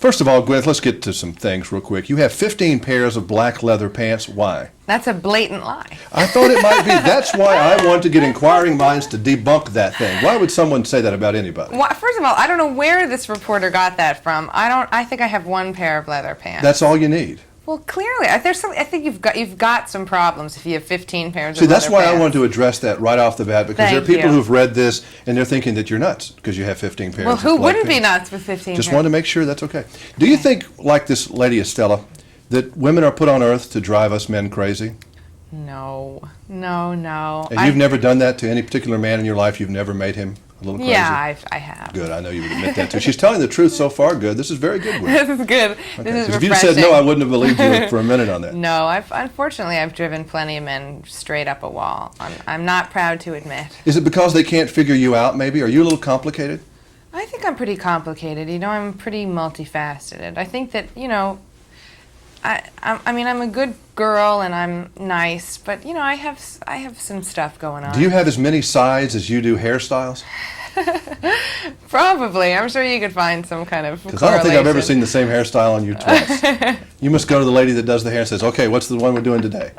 First of all, Gwyneth, let's get to some things real quick. You have 15 pairs of black leather pants. Why? That's a blatant lie. I thought it might be. That's why I want to get inquiring minds to debunk that thing. Why would someone say that about anybody? Well, first of all, I don't know where this reporter got that from. I think I have one pair of leather pants. That's all you need. Well, clearly, I think you've got some problems if you have 15 pairs See, of leather that's why pants. I want to address that right off the bat, because there are people who've read this and they're thinking that you're nuts because you have 15 pairs. Well, of who black wouldn't be pants. nuts with 15 Just pairs? wanted to make sure that's okay. Do you think, like this lady Estée, that women are put on earth to drive us men crazy? No. And you've never done that to any particular man in your life? You've never made him a little crazy? Yeah, I have. Good. I know you would admit that too. She's telling the truth so far. Good. This is very good. This is good. Okay. This is If refreshing. you said no, I wouldn't have believed you for a minute on that. No, unfortunately I've driven plenty of men straight up a wall. I'm not proud to admit. Is it because they can't figure you out, maybe? Are you a little complicated? I think I'm pretty complicated. I'm pretty multifaceted. I think that, I mean, I'm a good girl and I'm nice, but, I have some stuff going on. Do you have as many sides as you do hairstyles? Probably. I'm sure you could find some kind of Because I don't think I've ever seen the same hairstyle on you twice. You must go to the lady that does the hair and says, okay, what's the one we're doing today?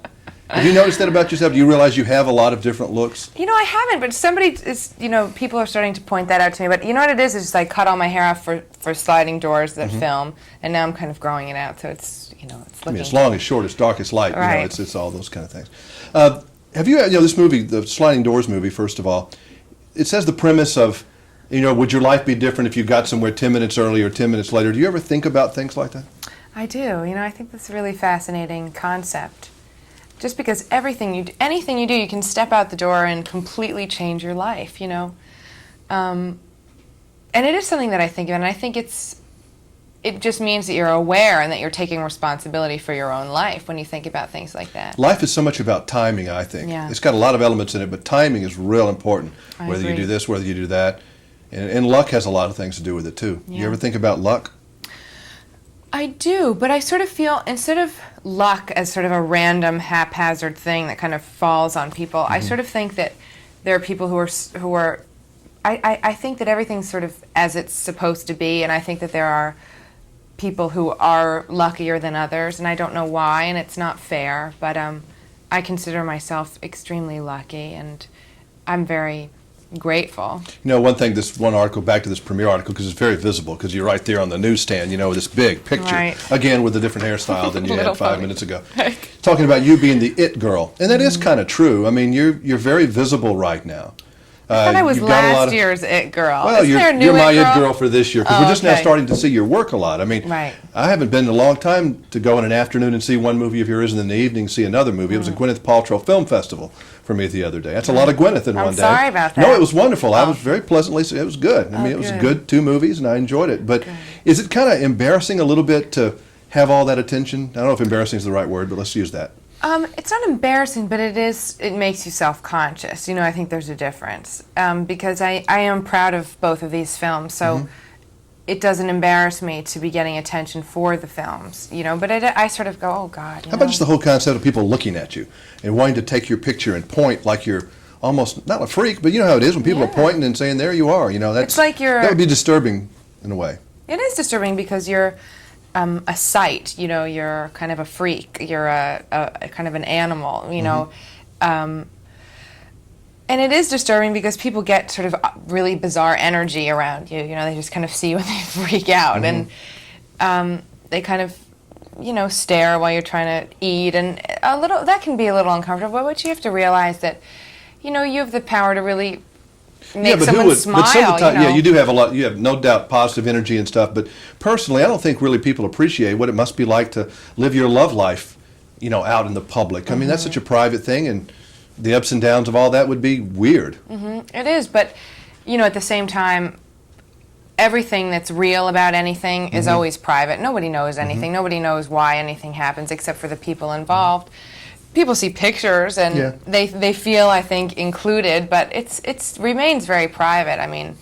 Have you noticed that about yourself? Do you realize you have a lot of different looks? I haven't, but somebody is, people are starting to point that out to me. But you know what it is? It's just I cut all my hair off for sliding doors that film, and now I'm kind of growing it out, so it's, it's looking... I mean, it's long, it's short, it's dark, it's light. Right. It's all those kind of things. Have you, this movie, the Sliding Doors movie, first of all, it says the premise of, would your life be different if you got somewhere 10 minutes early or 10 minutes later? Do you ever think about things like that? I do. I think that's a really fascinating concept. Just because anything you do, you can step out the door and completely change your life, And it is something that I think of, and I think it just means that you're aware and that you're taking responsibility for your own life when you think about things like that. Life is so much about timing, I think. Yeah. It's got a lot of elements in it, but timing is real important. I Whether you agree. do this, whether you do that. And luck has a lot of things to do with it, too. Yeah. You ever think about luck? I do, but I sort of feel, instead of luck as sort of a random, haphazard thing that kind of falls on people, I sort of think that there are people who are I think that everything's sort of as it's supposed to be, and I think that there are people who are luckier than others, and I don't know why, and it's not fair, but I consider myself extremely lucky, and I'm very grateful. One thing, this one article, back to this premiere article, because it's very visible, because you're right there on the newsstand, this big picture, Right. again with a different hairstyle than you had Little 5 funny. minutes ago. Talking about you being the it girl, and that is kind of true. I mean, you're very visible right now. I thought I was You've got a lot last of- year's it girl. Well, Isn't there a new you're my it it girl for this year, because Oh, we're just now okay. starting to see your work a lot. I mean, Right. I haven't been in a long time to go in an afternoon and see one movie of yours, and in the evening see another movie. It was a Gwyneth Paltrow Film Festival for me the other day. That's a lot of Gwyneth in I'm one day. sorry about No, that. it was wonderful. I Oh. was very pleasantly, it was good. I mean, Oh, it was good. good 2 movies, and I enjoyed it. But is it kind of embarrassing a little bit to have all that attention? I don't know if embarrassing is the right word, but let's use that. It's not embarrassing, but it makes you self-conscious. I think there's a difference. Because I am proud of both of these films, so it doesn't embarrass me to be getting attention for the films, but I sort of go, oh God. How about just the whole concept of people looking at you and wanting to take your picture and point like you're almost, not a freak, but you know how it is when people are pointing and saying, there you are. That's, It's like that would be disturbing in a way. It is disturbing because you're a sight, you're kind of a freak, you're a kind of an animal, and it is disturbing because people get sort of really bizarre energy around you, they just kind of see you and they freak out, and they kind of, stare while you're trying to eat, and that can be a little uncomfortable, but you have to realize that, you have the power to really make someone smile. But some of the time, yeah, you do have a lot. You have no doubt positive energy and stuff. But personally, I don't think really people appreciate what it must be like to live your love life, out in the public. I mean, that's such a private thing, and the ups and downs of all that would be weird. It is, but at the same time, everything that's real about anything is always private. Nobody knows anything. Nobody knows why anything happens except for the people involved. People see pictures and they feel, I think, included, but it remains very private. I mean,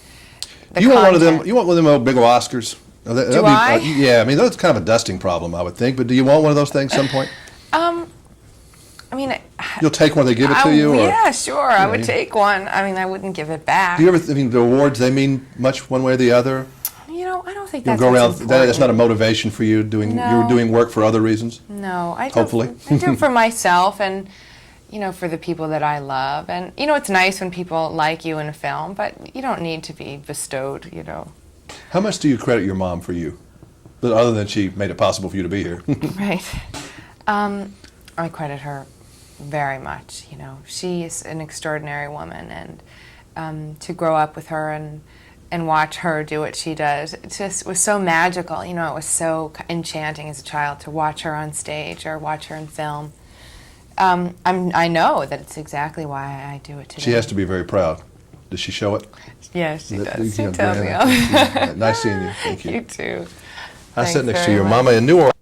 You want one of them? You want one of them old big Oscars? Do I? Yeah, I mean that's kind of a dusting problem, I would think. But do you want one of those things some point? I mean, You'll take one, they give it to you, or yeah, sure, I would take one. I mean, I wouldn't give it back. do you ever? I mean, the awards, they mean much one way or the other. I don't think You'll that's go what's around. That's important. not a motivation for you doing. No. You're doing work for other reasons. No, I do. Hopefully. I do it for myself and, for the people that I love. And, it's nice when people like you in a film, but you don't need to be bestowed, How much do you credit your mom for you? But other than she made it possible for you to be here. Right. I credit her very much, She is an extraordinary woman, and to grow up with her and watch her do what she does, it just was so magical. It was so enchanting as a child to watch her on stage or watch her in film. I know that it's exactly why I do it today. She has to be very proud. Does she show it? Yes, she That- does. She you know, tells me Brianna, all. Nice seeing you. Thank you. You too. I sit Thanks next to very your much. mama in New Orleans.